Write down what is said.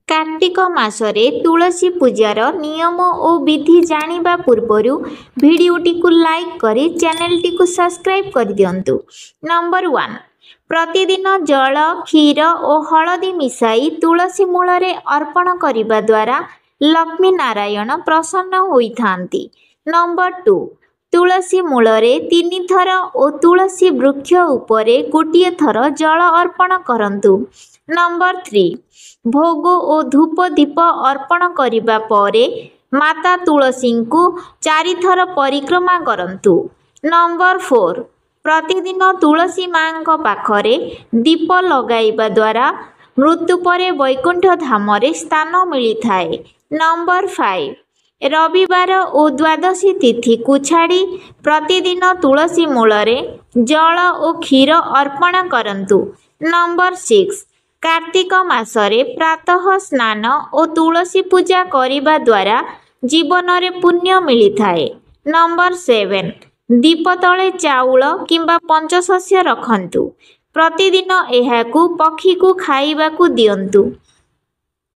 कार्तिक मासरे तुलसी पूजार नियम और विधि जानिबा पूर्वरु भिडियोटी को लाइक करी चैनलटी को सब्सक्राइब कर दियंतु। नंबर 1 प्रतिदिन जल क्षीर और हलदी मिसाई तुलसी मूलरे अर्पण करिबा द्वारा लक्ष्मी नारायण प्रसन्न होइथांती। नंबर 2 तुलसी मूलरे 3 थर और तुलसी वृक्ष उपरे गोटिए थर जल अर्पण करंतु। नंबर 3 भोग और धूप दीप अर्पण करिबा परे माता तुलसी को 4 थर परिक्रमा करंतु। नंबर 4 प्रतिदिन तुलसी मां को पाखरे दीप लगाइबा द्वारा मृत्यु परे वैकुंठ धाम रे स्थान मिली थाए। नंबर 5 रविवार और द्वादशी तिथि को छाड़ी प्रतिदिन तुलसी मूलरे जल और क्षीर अर्पण करंतु। नंबर 6 कार्तिक मासरे प्रातः स्नान और तुलसी पूजा करिबा द्वारा जीवन रे पुण्य मिली थाए। नंबर 7 दीप तले चाउल किंबा पंचशस्य रखंतु। प्रतिदिन एहाकू पक्षी को खाइबा को दियंतु।